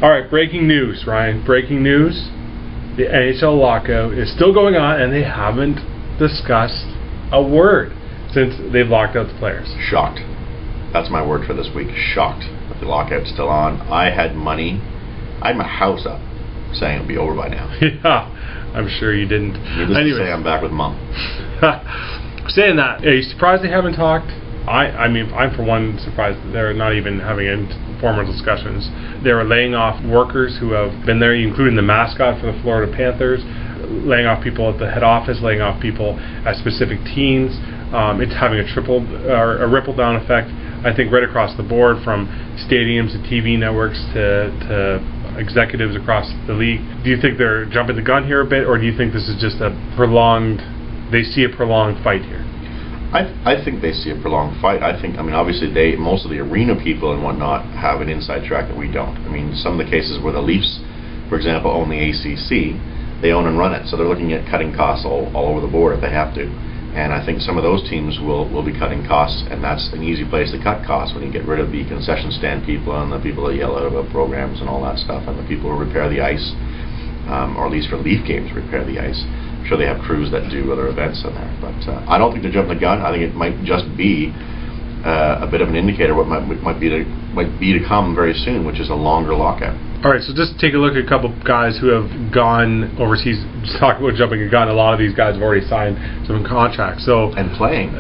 All right, breaking news, Ryan. Breaking news. The NHL Lockout is still going on, and they haven't discussed a word since they've locked out the players. Shocked. That's my word for this week. Shocked that the lockout's still on. I had money. I had my house up saying it'll be over by now. Yeah, I'm sure you didn't. Needless to say, I'm back with Mom. Saying that, are you surprised they haven't talked? I mean, I'm for one surprised that they're not even having informal discussions. They were laying off workers who have been there, including the mascot for the Florida Panthers, laying off people at the head office, laying off people at specific teams. It's having a ripple down effect, I think, right across the board, from stadiums to TV networks to executives across the league. Do you think they're jumping the gun here a bit, or do you think this is just they see a prolonged fight here? I think they see a prolonged fight. I mean, obviously most of the arena people and whatnot have an inside track that we don't. I mean, some of the cases where the Leafs, for example, own the ACC, they own and run it, so they're looking at cutting costs all over the board if they have to. And I think some of those teams will be cutting costs, and that's an easy place to cut costs when you get rid of the concession stand people and the people that yell out about programs and all that stuff, and the people who repair the ice, or at least for Leaf games, repair the ice. I'm sure they have crews that do other events in there, but I don't think they're jumping the gun. I think it might just be a bit of an indicator what might be to come very soon, which is a longer lockout. All right, so just take a look at a couple of guys who have gone overseas. Just talk about jumping a gun. A lot of these guys have already signed some contracts. And playing.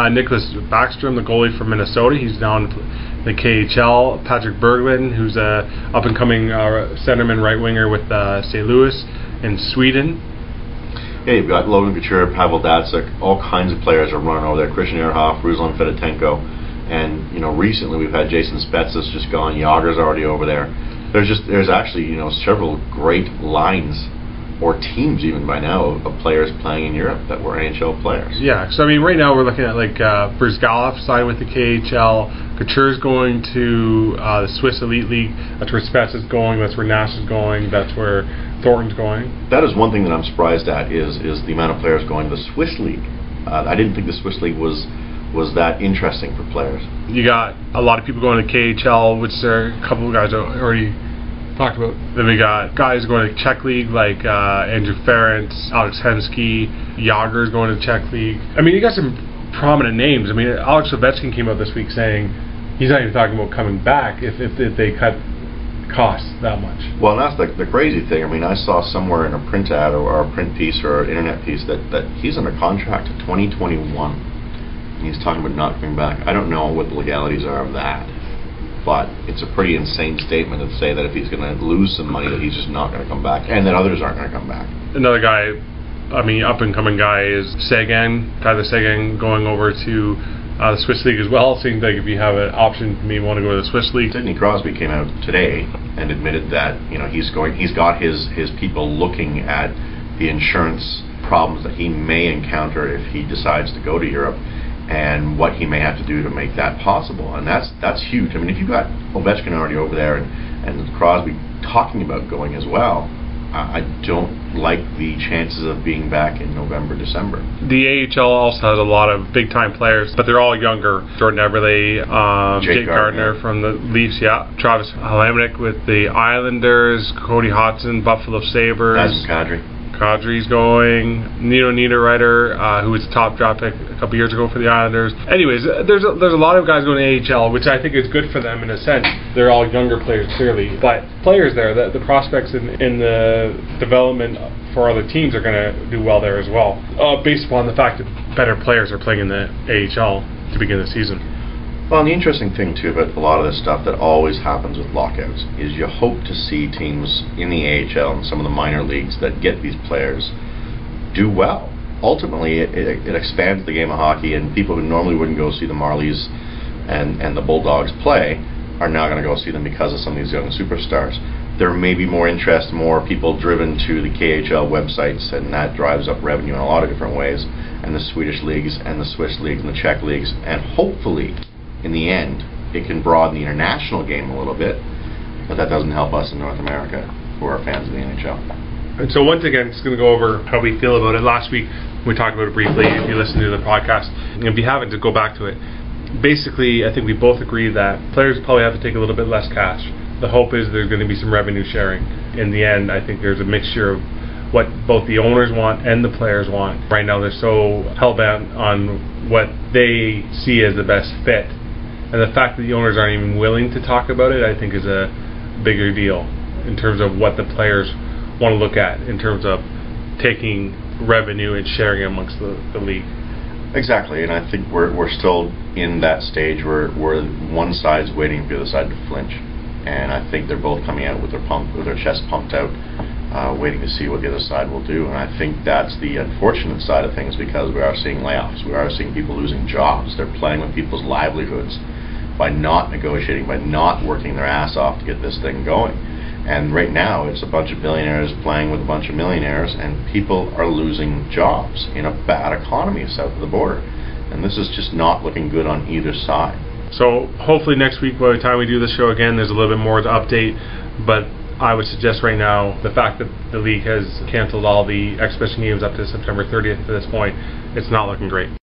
Nicholas Backstrom, the goalie from Minnesota, he's down in the KHL. Patrick Berglund, who's a up-and-coming centerman right-winger with St. Louis in Sweden. Yeah, you've got Logan Couture, Pavel Datsyuk, all kinds of players are running over there. Christian Ehrhoff, Ruslan Fedotenko, and recently we've had Jason Spezza's just gone. Yager's already over there. There's actually several great lines or teams even by now of players playing in Europe that were NHL players. Yeah, so I mean right now we're looking at Bruce Galloff signed with the KHL. Couture's going to the Swiss Elite League. That's where Spezza's going. That's where Nash is going. That's where Thornton's going. That is one thing that I'm surprised at is the amount of players going to the Swiss League. I didn't think the Swiss League was that interesting for players. You got a lot of people going to KHL, which there are a couple of guys already talked about. Then we got guys going to Czech League like Andrew Ference, Alex Hensky, Yager's going to Czech League. I mean, you got some prominent names. I mean, Alex Ovechkin came out this week saying he's not even talking about coming back if they cut costs that much. Well, and that's the crazy thing. I mean, I saw somewhere in a print ad or a print piece or an internet piece that he's under contract to 2021. He's talking about not coming back. I don't know what the legalities are of that, but it's a pretty insane statement to say that if he's going to lose some money that he's just not going to come back, and that others aren't going to come back. Another guy, I mean, up-and-coming guy is Tyler Seguin, going over to the Swiss League as well. It seems like if you have an option, maybe want to go to the Swiss League. Sidney Crosby came out today and admitted that he's got his people looking at the insurance problems that he may encounter if he decides to go to Europe, and what he may have to do to make that possible. And that's huge. I mean, if you've got Ovechkin already over there and Crosby talking about going as well, I don't like the chances of being back in November, December. The AHL also has a lot of big-time players, but they're all younger. Jordan Eberle, Jake Gardiner from the Leafs, Travis Hamonic with the Islanders, Cody Hodgson, Buffalo Sabres. Kadri's going. Nino Niederreiter, who was a top draft pick a couple years ago for the Islanders. Anyways, there's a lot of guys going to AHL, which I think is good for them in a sense. They're all younger players, clearly, but players there, the prospects in the development for other teams are going to do well there as well, based upon the fact that better players are playing in the AHL to begin the season. Well, and the interesting thing, too, about a lot of this stuff that always happens with lockouts is you hope to see teams in the AHL and some of the minor leagues that get these players do well. Ultimately, it expands the game of hockey, and people who normally wouldn't go see the Marlies and the Bulldogs play are now going to go see them because of some of these young superstars. There may be more interest, more people driven to the KHL websites, and that drives up revenue in a lot of different ways, and the Swedish leagues and the Swiss leagues and the Czech leagues, and hopefully in the end, it can broaden the international game a little bit, but that doesn't help us in North America who are fans of the NHL. And so once again, just going to go over how we feel about it. Last week, we talked about it briefly. If you listen to the podcast, and if you haven't, to go back to it. Basically, I think we both agree that players probably have to take a little bit less cash the hope is there's going to be some revenue sharing. In the end, I think there's a mixture of what both the owners want and the players want. Right now they're so hell-bent on what they see as the best fit. And the fact that the owners aren't even willing to talk about it, I think, is a bigger deal in terms of what the players want to look at in terms of taking revenue and sharing it amongst the league. Exactly, and I think we're still in that stage where one side's waiting for the other side to flinch. And I think they're both coming out with their chest pumped out, waiting to see what the other side will do. And I think that's the unfortunate side of things, because we are seeing layoffs. We are seeing people losing jobs. They're playing with people's livelihoods by not negotiating, by not working their ass off to get this thing going. And right now, it's a bunch of billionaires playing with a bunch of millionaires, and people are losing jobs in a bad economy south of the border. And this is just not looking good on either side. So hopefully next week, by the time we do the show again, there's a little bit more to update. But I would suggest right now, the fact that the league has canceled all the exhibition games up to September 30th to this point, it's not looking great.